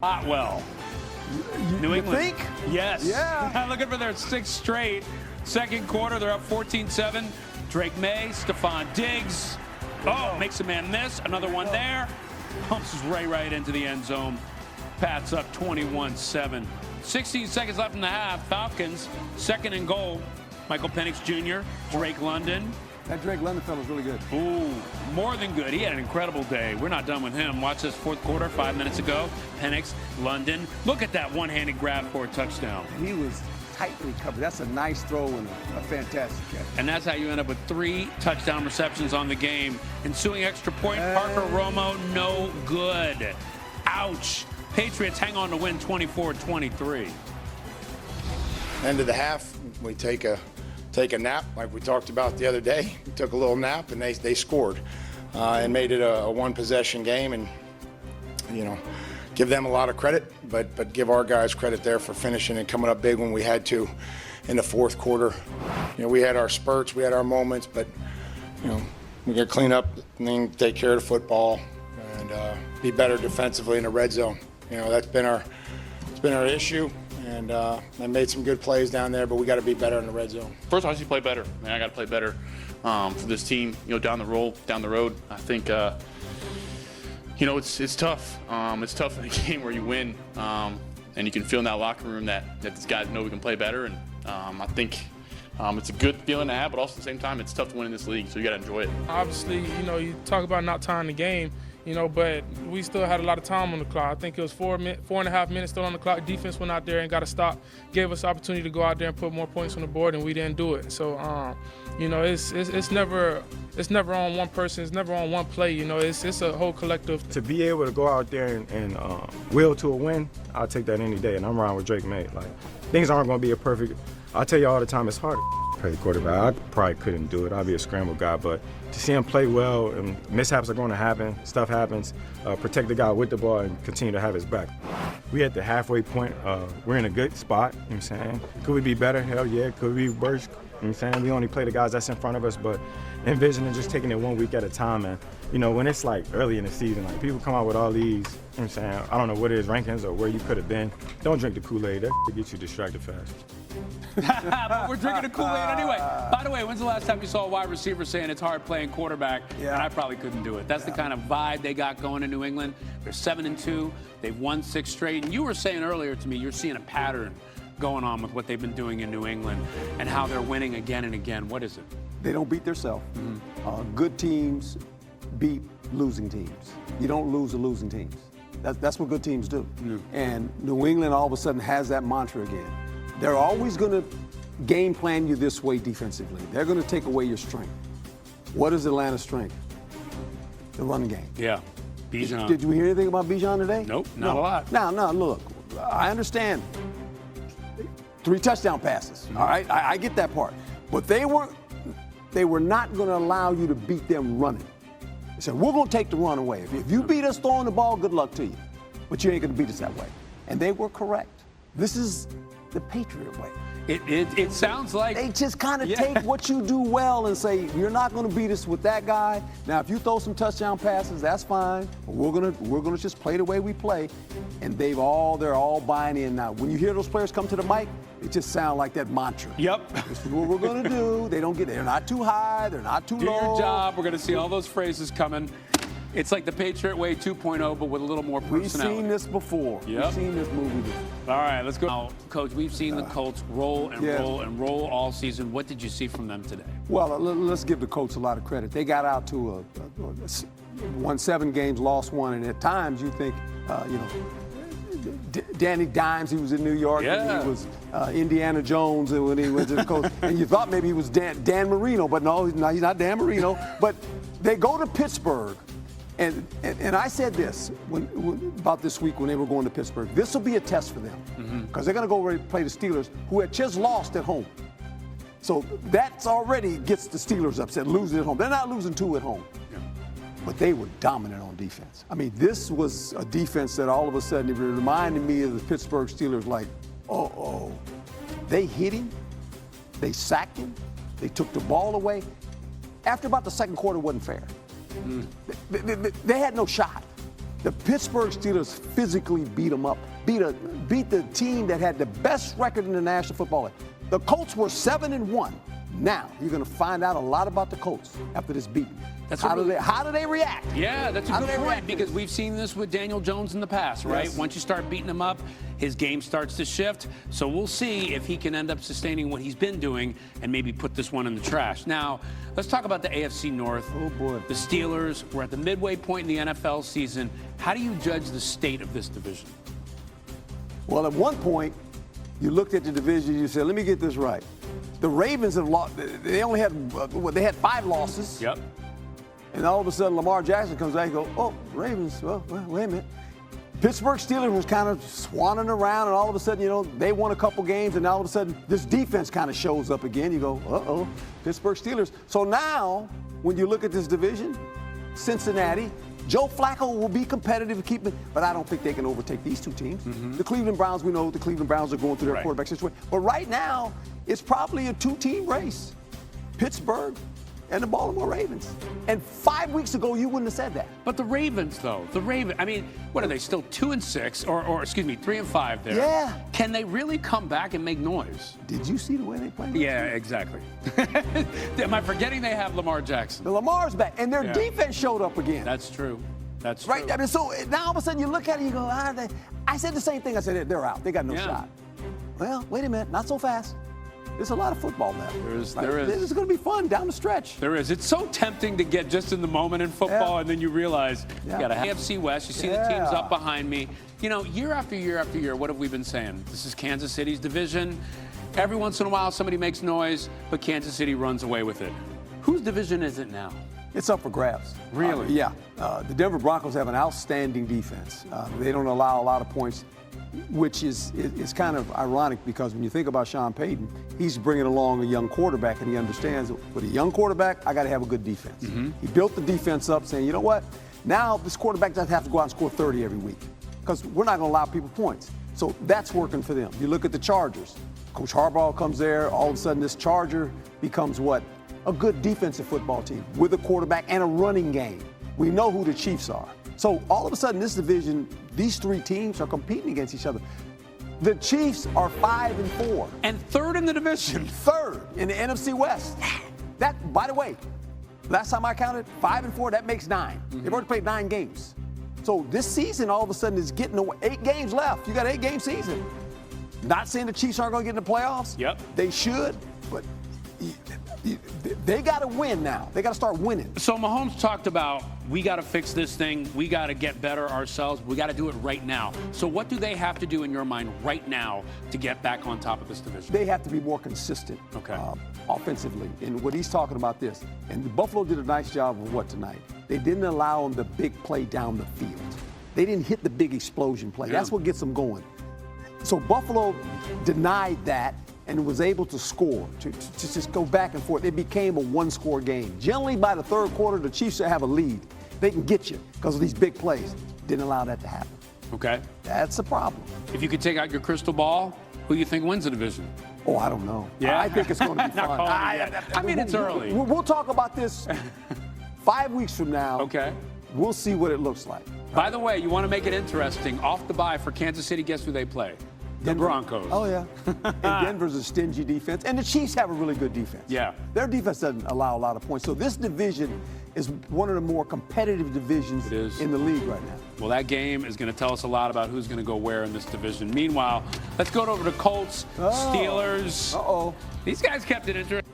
Otwell. New England. Think? Yes. Yeah. Looking for their sixth straight. Second quarter, they're up 14-7. Drake Maye, Stephon Diggs. Oh, makes a man miss. Another one there. Pumps his right into the end zone. Pats up 21-7. 16 seconds left in the half. Falcons, second and goal. Michael Penix Jr., Drake London. That Drake London fella's really good. Ooh, more than good. He had an incredible day. We're not done with him. Watch this fourth quarter, 5 minutes ago. Penix, London. Look at that one-handed grab for a touchdown. He was tightly covered. That's a nice throw and a fantastic catch. And that's how you end up with 3 touchdown receptions on the game. Ensuing extra point, Parker Romo, no good. Ouch. Patriots hang on to win 24-23. End of the half, we take a nap like we talked about the other day. We took a little nap and they scored and made it a one-possession game, and give them a lot of credit, but give our guys credit there for finishing and coming up big when we had to in the fourth quarter. We had our spurts, we had our moments, but we got to clean up and then take care of the football and be better defensively in the red zone. That's been our issue. And I made some good plays down there, but we got to be better in the red zone. First, I just play better. Man, I got to play better for this team. Down the road. I think it's tough. It's tough in a game where you win, and you can feel in that locker room that these guys know we can play better. And I think it's a good feeling to have, but also at the same time, it's tough to win in this league. So you got to enjoy it. Obviously, you talk about not tying the game. But we still had a lot of time on the clock. I think it was 4.5 minutes still on the clock. Defense went out there and got a stop, gave us the opportunity to go out there and put more points on the board, and we didn't do it. So, it's never on one person. It's never on one play. It's a whole collective. To be able to go out there and will to a win, I'll take that any day. And I'm around with Drake Maye. Like, things aren't going to be a perfect. I tell you all the time, it's hard to play the quarterback. I probably couldn't do it. I'd be a scramble guy, but to see him play well, and mishaps are going to happen, stuff happens, protect the guy with the ball and continue to have his back. We at the halfway point. We're in a good spot, you know what I'm saying? Could we be better? Hell yeah. Could we be worse? You know what I'm saying? We only play the guys that's in front of us, but envisioning just taking it 1 week at a time. And, when it's like early in the season, like people come out with all these, you know what I'm saying? I don't know what it is, rankings or where you could have been. Don't drink the Kool-Aid. That gets you distracted fast. But we're drinking the Kool-Aid anyway. By the way, when's the last time you saw a wide receiver saying it's hard playing quarterback? Yeah. And I probably couldn't do it. That's the kind of vibe they got going in New England. They're 7-2. They've won 6 straight. And you were saying earlier to me, you're seeing a pattern going on with what they've been doing in New England and how they're winning again and again. What is it? They don't beat themselves. Mm-hmm. Good teams beat losing teams. You don't lose to losing teams. That's what good teams do. Mm. And New England all of a sudden has that mantra again. They're always going to game plan you this way defensively. They're going to take away your strength. What is Atlanta's strength? The run game. Yeah. Bijan. Did you hear anything about Bijan today? Nope, not a lot. No, look, I understand. 3 touchdown passes, all right? I get that part. But they were not going to allow you to beat them running. They said, we're going to take the run away. If you beat us throwing the ball, good luck to you. But you ain't going to beat us that way. And they were correct. This is the Patriot way. It sounds like they just kind of take what you do well and say, you're not going to beat us with that guy. Now, if you throw some touchdown passes, that's fine. But we're gonna just play the way we play. And they're all buying in now. When you hear those players come to the mic, it just sounds like that mantra. Yep. This is what we're going to do. They're not too high. They're not too low. Do your job. We're going to see all those phrases coming. It's like the Patriot Way 2.0, but with a little more personality. We've seen this before. Yep. We've seen this movie before. All right, let's go. Now, Coach, we've seen the Colts roll and roll and roll all season. What did you see from them today? Well, let's give the Colts a lot of credit. They got out to won 7 games, lost 1, and at times you think, Danny Dimes, he was in New York, and he was Indiana Jones when he went to the Colts, and you thought maybe he was Dan Marino, but no, he's not Dan Marino. But they go to Pittsburgh. And I said this about this week when they were going to Pittsburgh. This will be a test for them because they're going to go ready to play the Steelers, who had just lost at home. So that's already gets the Steelers upset, losing at home. They're not losing 2 at home. Yeah. But they were dominant on defense. I mean, this was a defense that all of a sudden, it reminded me of the Pittsburgh Steelers, like, They hit him. They sacked him. They took the ball away. After about the second quarter, it wasn't fair. They had no shot. The Pittsburgh Steelers physically beat them up, beat the team that had the best record in the National Football League. The Colts were 7-1. Now, you're going to find out a lot about the Colts after this beating. How do they react? Yeah, that's a good point, because we've seen this with Daniel Jones in the past, right? Yes. Once you start beating him up, his game starts to shift. So we'll see if he can end up sustaining what he's been doing and maybe put this one in the trash. Now, let's talk about the AFC North. Oh, boy. The Steelers, we're at the midway point in the NFL season. How do you judge the state of this division? Well, at one point, you looked at the division, you said, let me get this right. The Ravens have lost, they only had, they had 5 losses. Yep. And all of a sudden, Lamar Jackson comes out and goes, oh, Ravens, well, wait a minute. Pittsburgh Steelers was kind of swanning around, and all of a sudden, they won a couple games, and all of a sudden, this defense kind of shows up again. You go, uh-oh, Pittsburgh Steelers. So now, when you look at this division, Cincinnati, Joe Flacco will be competitive, but I don't think they can overtake these two teams. Mm-hmm. The Cleveland Browns, we know the Cleveland Browns are going through their quarterback situation. But right now, it's probably a 2-team race. Pittsburgh and the Baltimore Ravens. And 5 weeks ago, you wouldn't have said that. But the Ravens, though, I mean, what are they, still 2-6, or excuse me, 3-5 there? Yeah. Can they really come back and make noise? Did you see the way they played? Yeah, exactly. Am I forgetting they have Lamar Jackson? The Lamar's back, and their defense showed up again. That's true. That's right. True. I mean, so now all of a sudden you look at it, and you go, I said the same thing. I said, they're out. They got no shot. Well, wait a minute, not so fast. There's a lot of football left. There is. It's going to be fun down the stretch. There is. It's so tempting to get just in the moment in football, and then you realize you got to have AFC West. You see the teams up behind me. You know, year after year after year, what have we been saying? This is Kansas City's division. Every once in a while, somebody makes noise, but Kansas City runs away with it. Whose division is it now? It's up for grabs. Really? Yeah. The Denver Broncos have an outstanding defense. They don't allow a lot of points, which is kind of ironic, because when you think about Sean Payton, he's bringing along a young quarterback, and he understands that with a young quarterback, I got to have a good defense. Mm-hmm. He built the defense up saying, you know what? Now this quarterback doesn't have to go out and score 30 every week, because we're not going to allow people points. So that's working for them. You look at the Chargers. Coach Harbaugh comes there. All of a sudden, this Charger becomes what? A good defensive football team with a quarterback and a running game. We know who the Chiefs are. So all of a sudden, this division, these 3 teams are competing against each other. The Chiefs are 5-4. And third in the division. Third in the NFC West. That, by the way, last time I counted, 5-4, that makes 9. Mm-hmm. They've already played 9 games. So this season, all of a sudden, is getting 8 games left. You got an 8-game season. Not saying the Chiefs aren't going to get in the playoffs. Yep. They should, but they got to win now. They got to start winning. So Mahomes talked about, we got to fix this thing. We got to get better ourselves. We got to do it right now. So what do they have to do in your mind right now to get back on top of this division? They have to be more consistent offensively. And what he's talking about this. And Buffalo did a nice job of what tonight? They didn't allow them the big play down the field. They didn't hit the big explosion play. That's what gets them going. So Buffalo denied that and was able to score, to just go back and forth. It became a 1-score game. Generally, by the third quarter, the Chiefs have a lead. They can get you because of these big plays. Didn't allow that to happen. Okay. That's a problem. If you could take out your crystal ball, who do you think wins the division? Oh, I don't know. Yeah. I think it's going to be fun. I mean, it's early. We'll talk about this 5 weeks from now. Okay. We'll see what it looks like. By the way, you want to make it interesting. Off the bye for Kansas City, guess who they play? The Broncos. Oh, yeah. And Denver's a stingy defense. And the Chiefs have a really good defense. Yeah. Their defense doesn't allow a lot of points. So this division is one of the more competitive divisions in the league right now. Well, that game is going to tell us a lot about who's going to go where in this division. Meanwhile, let's go over to Colts, Steelers. Uh-oh. These guys kept it interesting.